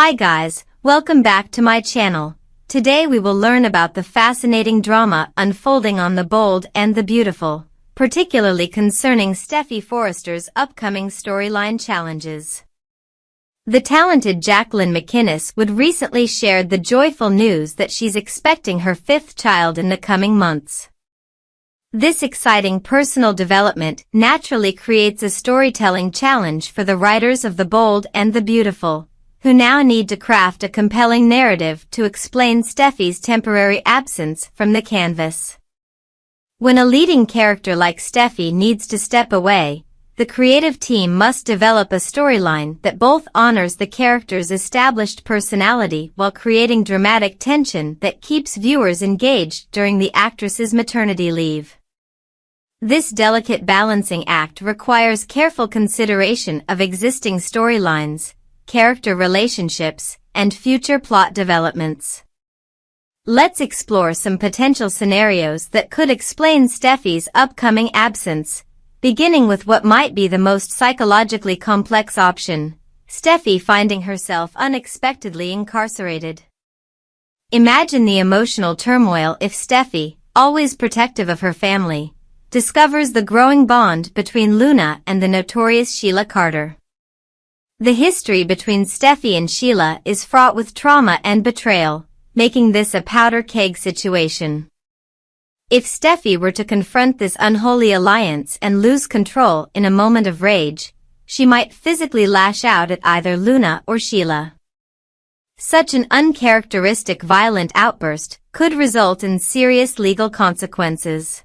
Hi guys, welcome back to my channel. Today we will learn about the fascinating drama unfolding on The Bold and the Beautiful, particularly concerning Steffy Forrester's upcoming storyline challenges. The talented Jacqueline McInnes would recently shared the joyful news that she's expecting her fifth child in the coming months. This exciting personal development naturally creates a storytelling challenge for the writers of The Bold and the Beautiful, who now need to craft a compelling narrative to explain Steffy's temporary absence from the canvas. When a leading character like Steffy needs to step away, the creative team must develop a storyline that both honors the character's established personality while creating dramatic tension that keeps viewers engaged during the actress's maternity leave. This delicate balancing act requires careful consideration of existing storylines, character relationships, and future plot developments. Let's explore some potential scenarios that could explain Steffy's upcoming absence, beginning with what might be the most psychologically complex option: Steffy finding herself unexpectedly incarcerated. Imagine the emotional turmoil if Steffy, always protective of her family, discovers the growing bond between Luna and the notorious Sheila Carter. The history between Steffy and Sheila is fraught with trauma and betrayal, making this a powder keg situation. If Steffy were to confront this unholy alliance and lose control in a moment of rage, she might physically lash out at either Luna or Sheila. Such an uncharacteristic violent outburst could result in serious legal consequences.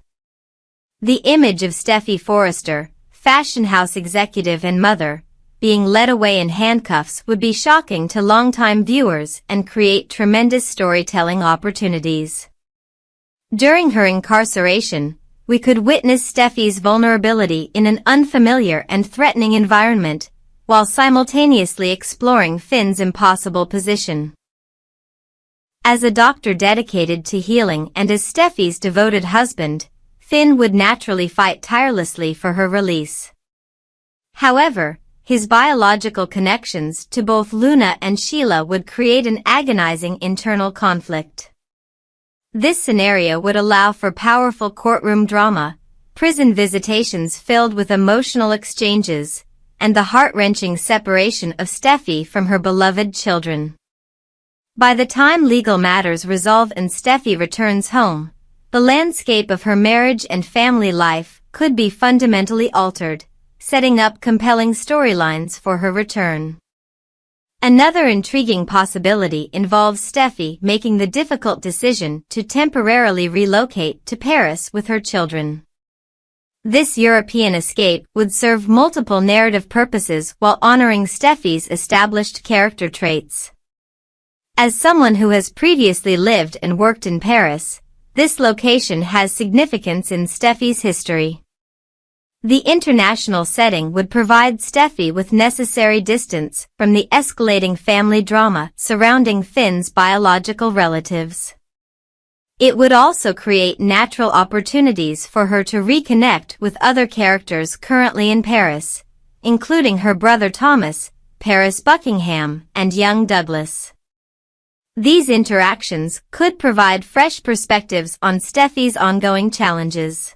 The image of Steffy Forrester, fashion house executive and mother, being led away in handcuffs would be shocking to longtime viewers and create tremendous storytelling opportunities. During her incarceration, we could witness Steffy's vulnerability in an unfamiliar and threatening environment, while simultaneously exploring Finn's impossible position. As a doctor dedicated to healing and as Steffy's devoted husband, Finn would naturally fight tirelessly for her release. However, his biological connections to both Luna and Sheila would create an agonizing internal conflict. This scenario would allow for powerful courtroom drama, prison visitations filled with emotional exchanges, and the heart-wrenching separation of Steffy from her beloved children. By the time legal matters resolve and Steffy returns home, the landscape of her marriage and family life could be fundamentally altered, setting up compelling storylines for her return. Another intriguing possibility involves Steffy making the difficult decision to temporarily relocate to Paris with her children. This European escape would serve multiple narrative purposes while honoring Steffy's established character traits. As someone who has previously lived and worked in Paris, this location has significance in Steffy's history. The international setting would provide Steffy with necessary distance from the escalating family drama surrounding Finn's biological relatives. It would also create natural opportunities for her to reconnect with other characters currently in Paris, including her brother Thomas, Paris Buckingham, and young Douglas. These interactions could provide fresh perspectives on Steffy's ongoing challenges.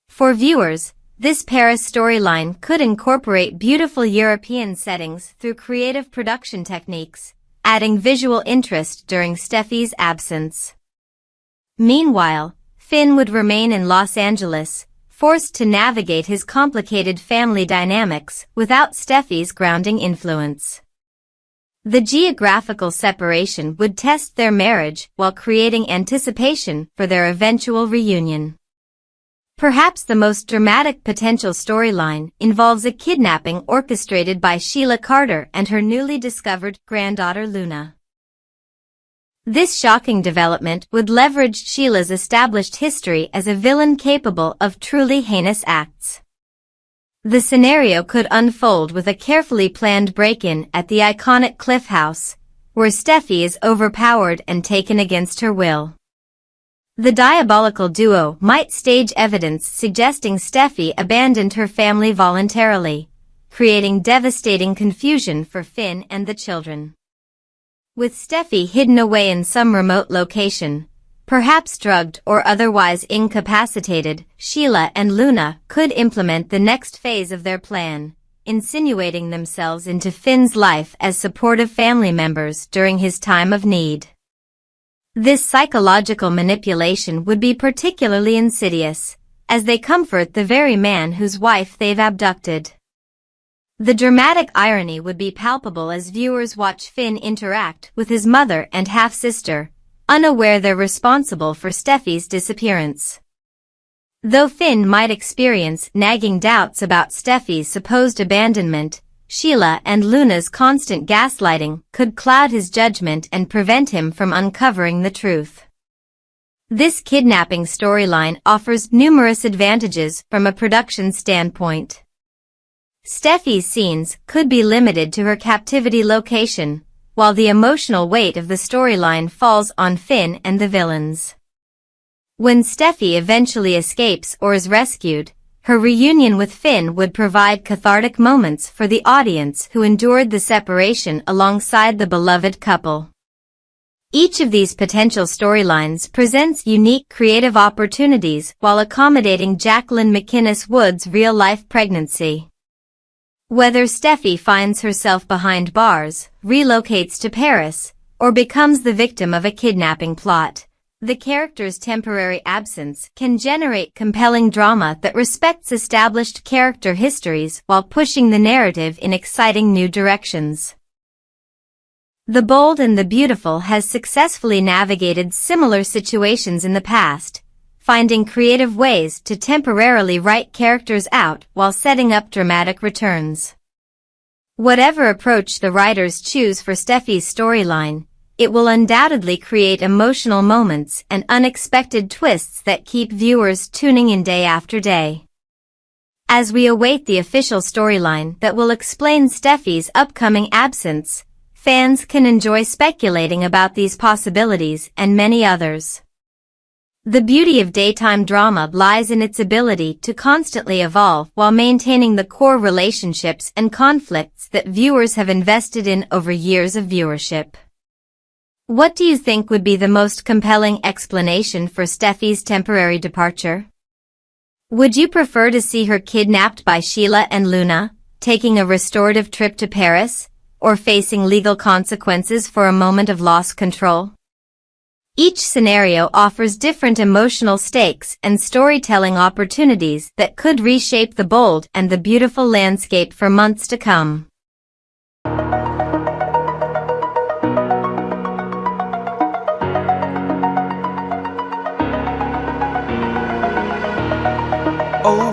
For viewers, this Paris storyline could incorporate beautiful European settings through creative production techniques, adding visual interest during Steffy's absence. Meanwhile, Finn would remain in Los Angeles, forced to navigate his complicated family dynamics without Steffy's grounding influence. The geographical separation would test their marriage while creating anticipation for their eventual reunion. Perhaps the most dramatic potential storyline involves a kidnapping orchestrated by Sheila Carter and her newly discovered granddaughter Luna. This shocking development would leverage Sheila's established history as a villain capable of truly heinous acts. The scenario could unfold with a carefully planned break-in at the iconic Cliff House, where Steffy is overpowered and taken against her will. The diabolical duo might stage evidence suggesting Steffy abandoned her family voluntarily, creating devastating confusion for Finn and the children. With Steffy hidden away in some remote location, perhaps drugged or otherwise incapacitated, Sheila and Luna could implement the next phase of their plan, insinuating themselves into Finn's life as supportive family members during his time of need. This psychological manipulation would be particularly insidious, as they comfort the very man whose wife they've abducted. The dramatic irony would be palpable as viewers watch Finn interact with his mother and half-sister, unaware they're responsible for Steffy's disappearance. Though Finn might experience nagging doubts about Steffy's supposed abandonment, Sheila and Luna's constant gaslighting could cloud his judgment and prevent him from uncovering the truth. This kidnapping storyline offers numerous advantages from a production standpoint. Steffy's scenes could be limited to her captivity location, while the emotional weight of the storyline falls on Finn and the villains. When Steffy eventually escapes or is rescued, her reunion with Finn would provide cathartic moments for the audience who endured the separation alongside the beloved couple. Each of these potential storylines presents unique creative opportunities while accommodating Jacqueline McInnes Wood's real-life pregnancy. Whether Steffy finds herself behind bars, relocates to Paris, or becomes the victim of a kidnapping plot, the character's temporary absence can generate compelling drama that respects established character histories while pushing the narrative in exciting new directions. The Bold and the Beautiful has successfully navigated similar situations in the past, finding creative ways to temporarily write characters out while setting up dramatic returns. Whatever approach the writers choose for Steffy's storyline, it will undoubtedly create emotional moments and unexpected twists that keep viewers tuning in day after day. As we await the official storyline that will explain Steffy's upcoming absence, fans can enjoy speculating about these possibilities and many others. The beauty of daytime drama lies in its ability to constantly evolve while maintaining the core relationships and conflicts that viewers have invested in over years of viewership. What do you think would be the most compelling explanation for Steffy's temporary departure? Would you prefer to see her kidnapped by Sheila and Luna, taking a restorative trip to Paris, or facing legal consequences for a moment of lost control? Each scenario offers different emotional stakes and storytelling opportunities that could reshape the bold and the beautiful landscape for months to come.